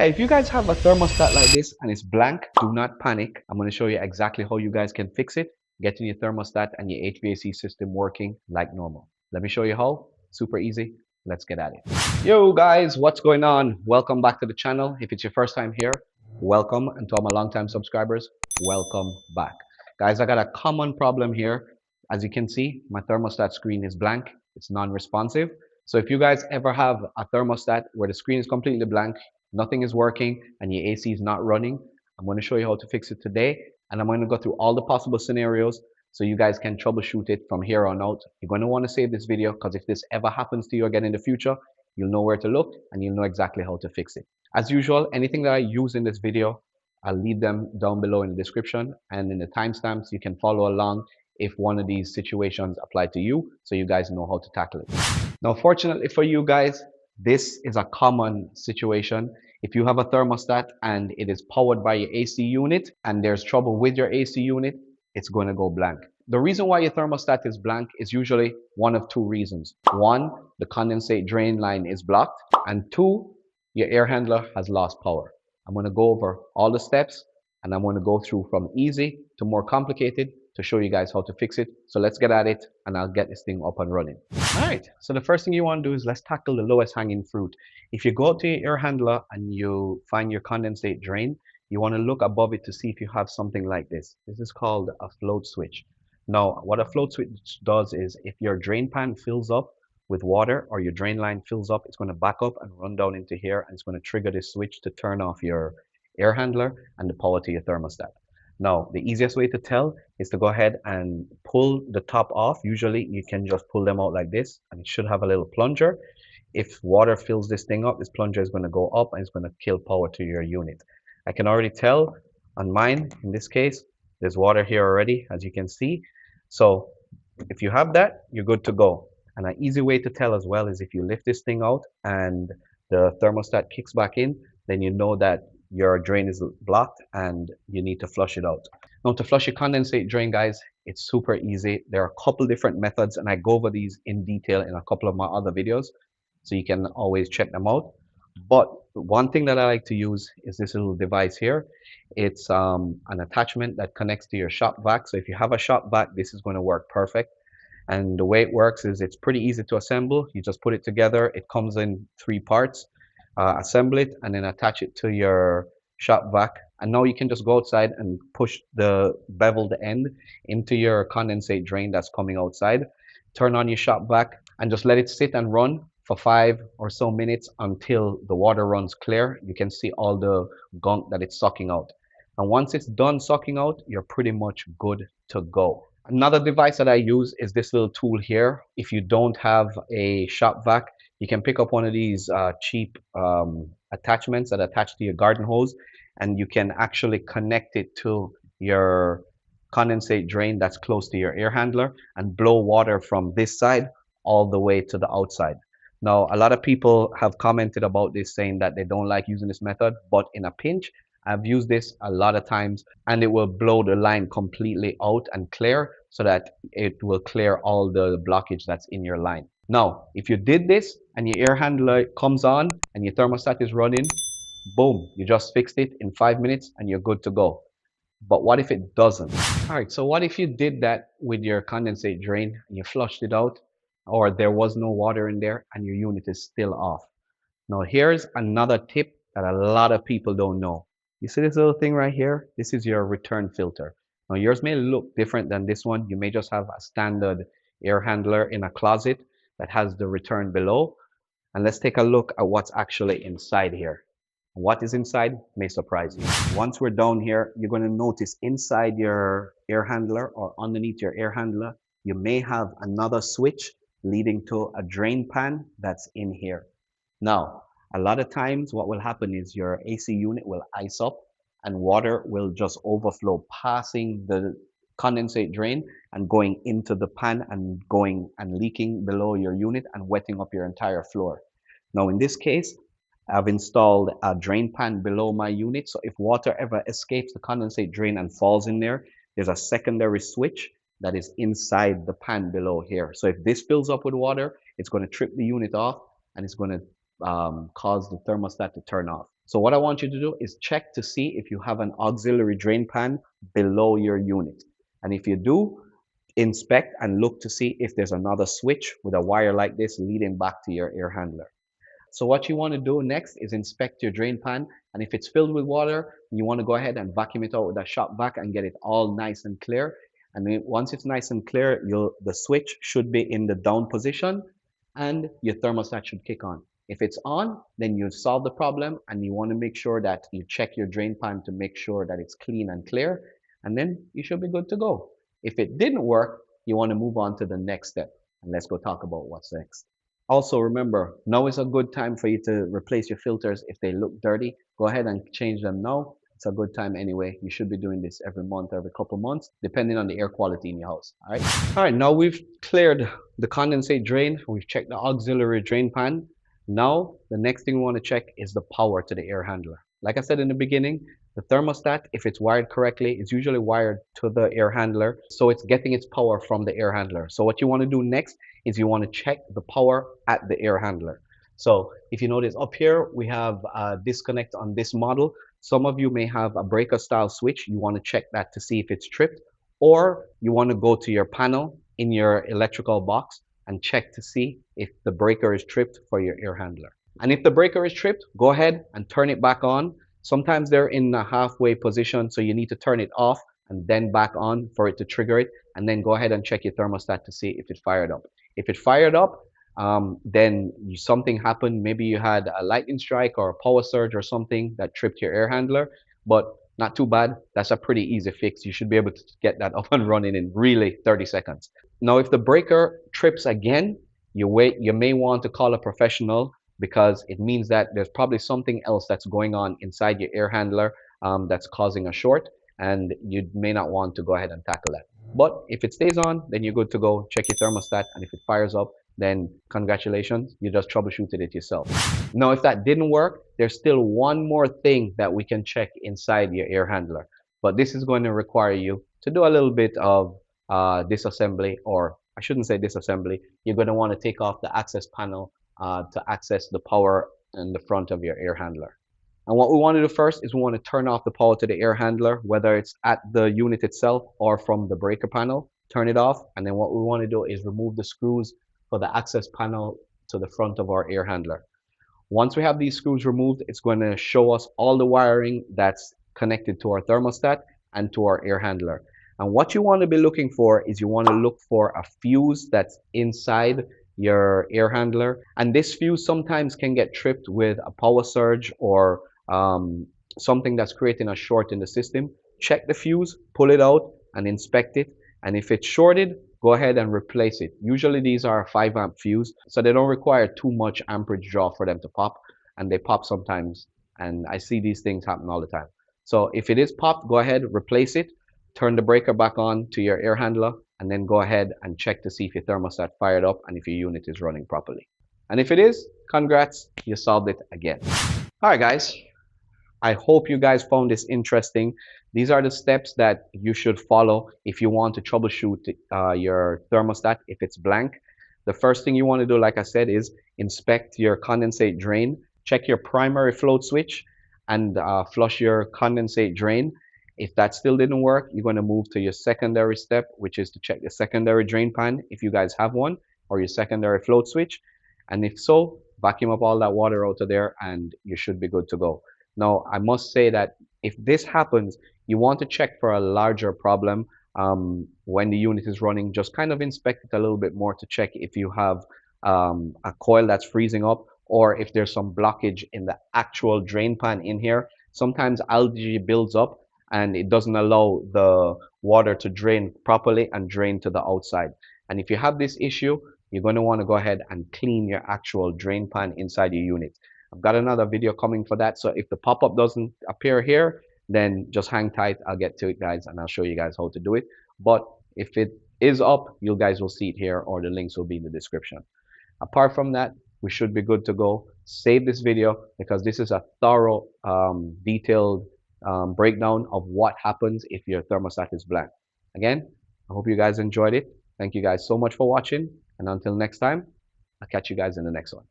Hey, if you guys have a thermostat like this and it's blank, do not panic. I'm going to show you exactly how you guys can fix it, getting your thermostat and your HVAC system working like normal. Let me show you how. Super easy. Let's get at it. Yo guys, what's going on? Welcome back to the channel. If it's your first time here, welcome. And to all my longtime subscribers, welcome back. Guys, I got a common problem here. As you can see, my thermostat screen is blank. It's non-responsive. So if you guys ever have a thermostat where the screen is completely blank, nothing is working, and your AC is not running, I'm going to show you how to fix it today. And I'm going to go through all the possible scenarios so you guys can troubleshoot it from here on out. You're going to want to save this video because if this ever happens to you again in the future, you'll know where to look and you'll know exactly how to fix it. As usual, anything that I use in this video, I'll leave them down below in the description and in the timestamps. You can follow along if one of these situations apply to you so you guys know how to tackle it. Now, fortunately for you guys, this is a common situation. If you have a thermostat and it is powered by your AC unit and there's trouble with your AC unit, it's going to go blank. The reason why your thermostat is blank is usually one of two reasons. One, the condensate drain line is blocked, and two, your air handler has lost power. I'm going to go over all the steps and I'm going to go through from easy to more complicated to show you guys how to fix it. So let's get at it and I'll get this thing up and running. All right, so the first thing you want to do is let's tackle the lowest hanging fruit. If you go to your air handler and you find your condensate drain, you want to look above it to see if you have something like this. This is called a float switch. Now, what a float switch does is if your drain pan fills up with water or your drain line fills up, it's going to back up and run down into here and it's going to trigger this switch to turn off your air handler and the power to your thermostat. Now, the easiest way to tell is to go ahead and pull the top off. Usually you can just pull them out like this and it should have a little plunger. If water fills this thing up, this plunger is going to go up and it's going to kill power to your unit. I can already tell on mine, in this case, there's water here already, as you can see. So if you have that, you're good to go. And an easy way to tell as well is if you lift this thing out and the thermostat kicks back in, then you know that your drain is blocked and you need to flush it out. Now to flush your condensate drain, guys, it's super easy. There are a couple different methods and I go over these in detail in a couple of my other videos, so you can always check them out. But one thing that I like to use is this little device here. It's an attachment that connects to your shop vac. So if you have a shop vac, this is going to work perfect. And the way it works is it's pretty easy to assemble. You just put it together. It comes in 3 parts. Assemble it and then attach it to your shop vac. And now you can just go outside and push the beveled end into your condensate drain that's coming outside. Turn on your shop vac and just let it sit and run for 5 or so minutes until the water runs clear. You can see all the gunk that it's sucking out. And once it's done sucking out, you're pretty much good to go. Another device that I use is this little tool here. If you don't have a shop vac, you can pick up one of these cheap attachments that attach to your garden hose, and you can actually connect it to your condensate drain that's close to your air handler and blow water from this side all the way to the outside. Now, a lot of people have commented about this saying that they don't like using this method, but in a pinch, I've used this a lot of times and it will blow the line completely out and clear so that it will clear all the blockage that's in your line. Now, if you did this and your air handler comes on and your thermostat is running, boom, you just fixed it in 5 minutes and you're good to go. But what if it doesn't? All right, so what if you did that with your condensate drain and you flushed it out, or there was no water in there and your unit is still off? Now, here's another tip that a lot of people don't know. You see this little thing right here? This is your return filter. Now, yours may look different than this one. You may just have a standard air handler in a closet that has the return below. And let's take a look at what's actually inside here. What is inside may surprise you. Once we're down here, you're going to notice inside your air handler or underneath your air handler, you may have another switch leading to a drain pan that's in here. Now, a lot of times what will happen is your AC unit will ice up and water will just overflow, passing the condensate drain and going into the pan and going and leaking below your unit and wetting up your entire floor. Now, in this case, I've installed a drain pan below my unit. So if water ever escapes the condensate drain and falls in there, there's a secondary switch that is inside the pan below here. So if this fills up with water, it's going to trip the unit off and it's going to cause the thermostat to turn off. So what I want you to do is check to see if you have an auxiliary drain pan below your unit. And if you do, inspect and look to see if there's another switch with a wire like this leading back to your air handler. So what you want to do next is inspect your drain pan, and if it's filled with water, you want to go ahead and vacuum it out with a shop vac and get it all nice and clear. And then once it's nice and clear, the switch should be in the down position and your thermostat should kick on. If it's on, then you've solved the problem, and you want to make sure that you check your drain pan to make sure that it's clean and clear, and then you should be good to go. If it didn't work, you want to move on to the next step, and let's go talk about what's next. Also, remember, now is a good time for you to replace your filters if they look dirty. Go ahead and change them now. It's a good time anyway. You should be doing this every month, every couple months, depending on the air quality in your house. All right. All right. Now we've cleared the condensate drain. We've checked the auxiliary drain pan. Now, the next thing we want to check is the power to the air handler. Like I said in the beginning, the thermostat, if it's wired correctly, is usually wired to the air handler. So it's getting its power from the air handler. So what you want to do next is you want to check the power at the air handler. So if you notice up here, we have a disconnect on this model. Some of you may have a breaker style switch. You want to check that to see if it's tripped, or you want to go to your panel in your electrical box and check to see if the breaker is tripped for your air handler. And if the breaker is tripped, go ahead and turn it back on. Sometimes they're in a halfway position, so you need to turn it off and then back on for it to trigger it. And then go ahead and check your thermostat to see if it fired up. If it fired up, then something happened. Maybe you had a lightning strike or a power surge or something that tripped your air handler, but not too bad. That's a pretty easy fix. You should be able to get that up and running in really 30 seconds. Now, if the breaker trips again, you may want to call a professional, because it means that there's probably something else that's going on inside your air handler that's causing a short, and you may not want to go ahead and tackle that. But if it stays on, then you're good to go. Check your thermostat, and if it fires up, then congratulations, you just troubleshooted it yourself. Now, if that didn't work, there's still one more thing that we can check inside your air handler. But this is going to require you to do a little bit of disassembly, or I shouldn't say disassembly. You're going to want to take off the access panel to access the power in the front of your air handler. And what we want to do first is we want to turn off the power to the air handler, whether it's at the unit itself or from the breaker panel. Turn it off, and then what we want to do is remove the screws for the access panel to the front of our air handler. Once we have these screws removed, it's going to show us all the wiring that's connected to our thermostat and to our air handler. And what you want to be looking for is you want to look for a fuse that's inside your air handler, and this fuse sometimes can get tripped with a power surge or something that's creating a short in the system. Check the fuse, pull it out and inspect it, and if it's shorted, go ahead and replace it. Usually these are a 5 amp fuse, so they don't require too much amperage draw for them to pop, and they pop sometimes, and I see these things happen all the time. So if it is popped, go ahead, replace it, turn the breaker back on to your air handler, and then go ahead and check to see if your thermostat fired up and if your unit is running properly. And if it is, congrats, you solved it again. All right, guys, I hope you guys found this interesting. These are the steps that you should follow if you want to troubleshoot your thermostat if it's blank. The first thing you want to do, like I said, is inspect your condensate drain, check your primary float switch, and flush your condensate drain. If that still didn't work, you're going to move to your secondary step, which is to check the secondary drain pan if you guys have one, or your secondary float switch. And if so, vacuum up all that water out of there and you should be good to go. Now, I must say that if this happens, you want to check for a larger problem when the unit is running. Just kind of inspect it a little bit more to check if you have a coil that's freezing up, or if there's some blockage in the actual drain pan in here. Sometimes algae builds up and it doesn't allow the water to drain properly and drain to the outside. And if you have this issue, you're going to want to go ahead and clean your actual drain pan inside your unit. I've got another video coming for that, so if the pop-up doesn't appear here, then just hang tight. I'll get to it, guys, and I'll show you guys how to do it. But if it is up, you guys will see it here, or the links will be in the description. Apart from that, we should be good to go. Save this video, because this is a thorough, detailed breakdown of what happens if your thermostat is blank. Again, I hope you guys enjoyed it. Thank you guys so much for watching, and until next time, I'll catch you guys in the next one.